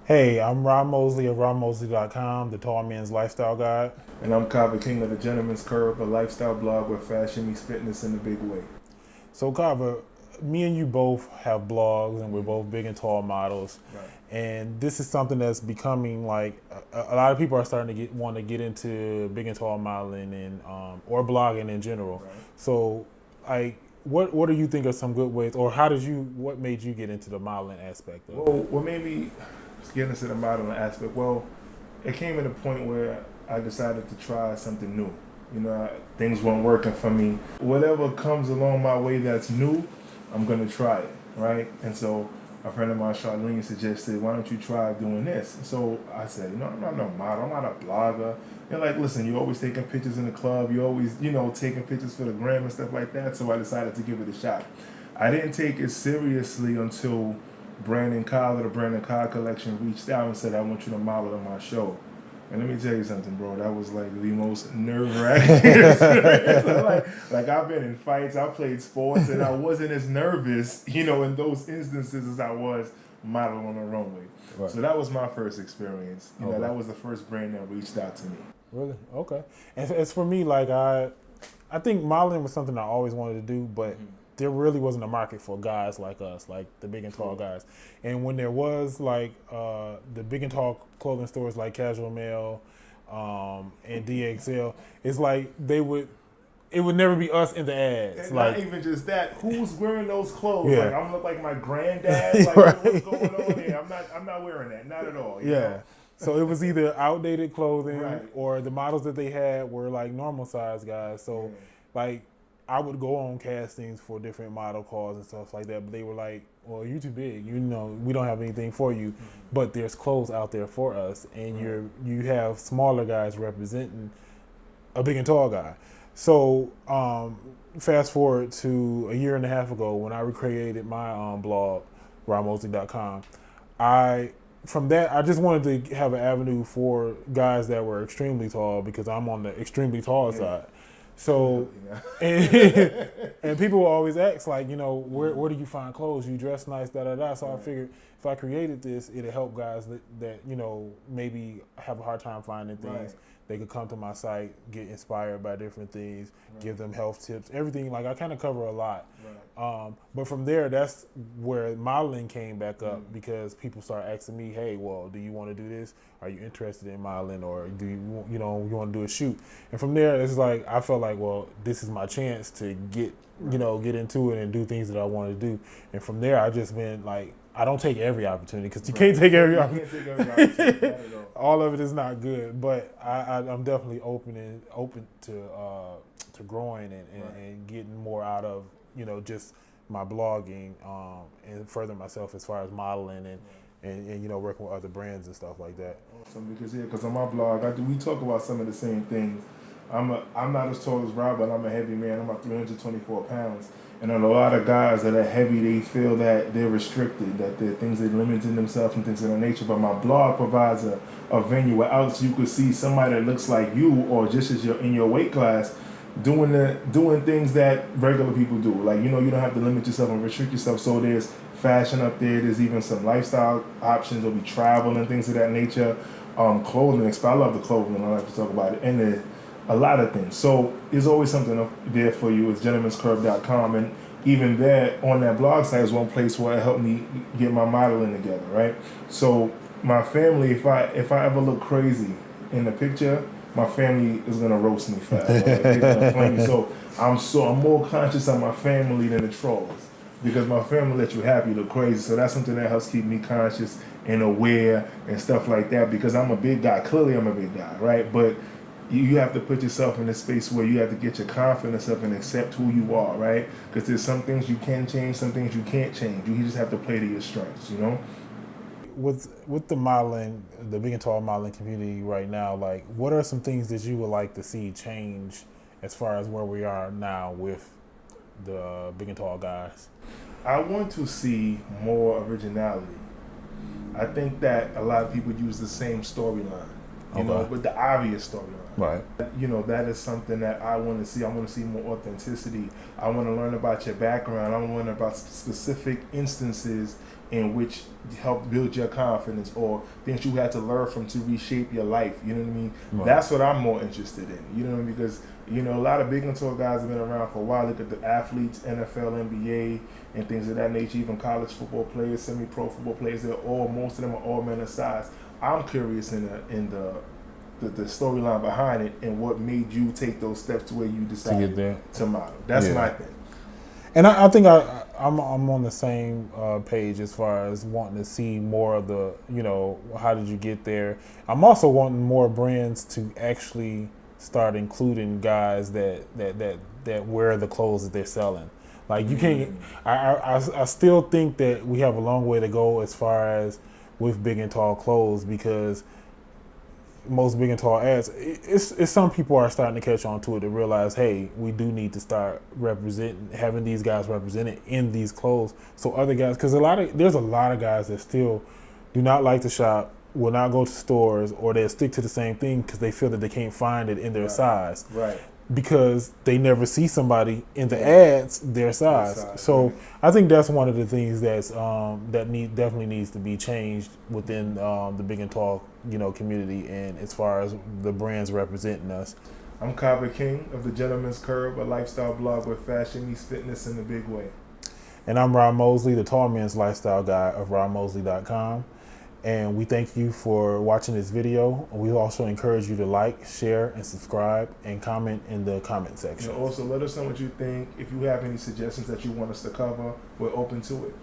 Hey, I'm Ron Mosley of ronmosley.com, the tall man's lifestyle guide. And I'm Kavah, king of the Gentleman's Curve, a lifestyle blog where fashion meets fitness in a big way. So, Kavah, me and you both have blogs, and we're both big and tall models. Right. And this is something that's becoming like a lot of people are starting to want to get into big and tall modeling and or blogging in general. Right. So, like, what do you think are some good ways, or what made you get into the modeling aspect of it? Well, what made me get into the modeling aspect? Well, it came at a point where I decided to try something new. You know, things weren't working for me. Whatever comes along my way that's new, I'm going to try it, right? And so a friend of mine, Charlene, suggested, why don't you try doing this? And so I said, I'm not no model. I'm not a blogger. They're like, listen, you're always taking pictures in the club. You're always, taking pictures for the gram and stuff like that. So I decided to give it a shot. I didn't take it seriously until Brandon Kyle, the Brandon Kyle collection, reached out and said, I want you to model on my show. And let me tell you something, bro. That was like the most nerve-wracking experience. like I've been in fights, I played sports, and I wasn't as nervous, in those instances as I was modeling on the runway. Right. So that was my first experience. That was the first brand that reached out to me. Really? Okay. And as for me, like I think modeling was something I always wanted to do, but there really wasn't a market for guys like us, like the big and tall guys. And when there was like the big and tall clothing stores like Casual Male and DXL, it's like it would never be us in the ads. And like not even just that. Who's wearing those clothes? Yeah. Like I'm look like my granddad. Like right. What's going on here? I'm not wearing that. Not at all. You know? So it was either outdated clothing Right. or the models that they had were like normal size guys. So like I would go on castings for different model calls and stuff like that, but they were like, well, you're too big. We don't have anything for you, but there's clothes out there for us, and you have smaller guys representing a big and tall guy. So fast forward to a year and a half ago when I recreated my blog, ronmosley.com, from that, I just wanted to have an avenue for guys that were extremely tall because I'm on the extremely tall side. So, and people will always ask, like, where do you find clothes? You dress nice, da-da-da. So I figured if I created this, it'd help guys that maybe have a hard time finding things. Right. They could come to my site, get inspired by different things, give them health tips, everything. Like, I kind of cover a lot. Right. But from there, that's where modeling came back up because people start asking me, hey, well, do you want to do this? Are you interested in modeling, or do you want to do a shoot? And from there, it's like I felt like, well, this is my chance to get into it and do things that I want to do. And from there, I just been like, I don't take every opportunity because you can't take every opportunity. All of it is not good, but I'm definitely open to growing and getting more out of just my blogging and further myself as far as modeling and working with other brands and stuff like that. Awesome, because on my blog we talk about some of the same things. I'm not as tall as Rob, but I'm a heavy man. I'm about 324 pounds. And a lot of guys that are heavy, they feel that they're restricted, that there are things they're limiting themselves and things of that nature. But my blog provides a venue where else you could see somebody that looks like you or just as you're in your weight class doing things that regular people do. Like, you don't have to limit yourself and restrict yourself. So there's fashion up there. There's even some lifestyle options. There'll be travel and things of that nature. Clothing. I love the clothing. I like to talk about it. And there's a lot of things. So there's always something up there for you. It's gentlemanscurve.com. And even there on that blog site is one place where it helped me get my modeling together, right? So my family, if I ever look crazy in the picture, my family is gonna roast me fast. Right? They're gonna flame me. So I'm more conscious of my family than the trolls. Because my family lets you happy, look crazy. So that's something that helps keep me conscious and aware and stuff like that. Because I'm a big guy. Clearly I'm a big guy, right? But you have to put yourself in a space where you have to get your confidence up and accept who you are, right? Because there's some things you can change, some things you can't change. You just have to play to your strengths, With the modeling, the big and tall modeling community right now, like, what are some things that you would like to see change as far as where we are now with the big and tall guys? I want to see more originality. I think that a lot of people use the same storyline, with the obvious storyline. Right. That is something that I want to see. I want to see more authenticity. I want to learn about your background. I want to learn about specific instances in which helped build your confidence, or things you had to learn from to reshape your life. You know what I mean? Right. That's what I'm more interested in. You know what I mean? Because a lot of big and tall guys have been around for a while. Look at the athletes, NFL, NBA, and things of that nature. Even college football players, semi-pro football players. Most of them are all men of size. I'm curious in the storyline behind it, and what made you take those steps to where you decided to model. That's my thing. And I think I'm on the same page as far as wanting to see more of the, how did you get there? I'm also wanting more brands to actually start including guys that wear the clothes that they're selling. Like you can't. I still think that we have a long way to go as far as with big and tall clothes, because most big and tall ads, it's some people are starting to catch on to it to realize, hey, we do need to start having these guys represented in these clothes, so other guys, because there's a lot of guys that still do not like to shop, will not go to stores, or they'll stick to the same thing because they feel that they can't find it in their size, right? Because they never see somebody in the ads their size. So I think that's one of the things that's definitely needs to be changed within the big and tall community, and as far as the brands representing us. I'm Kavah King of the Gentleman's Curve, a lifestyle blog where fashion meets fitness in a big way. And I'm Rob Mosley, the tall man's lifestyle guy of robmosley.com. And we thank you for watching this video. We also encourage you to like, share, and subscribe, and comment in the comment section. Also, let us know what you think. If you have any suggestions that you want us to cover, we're open to it.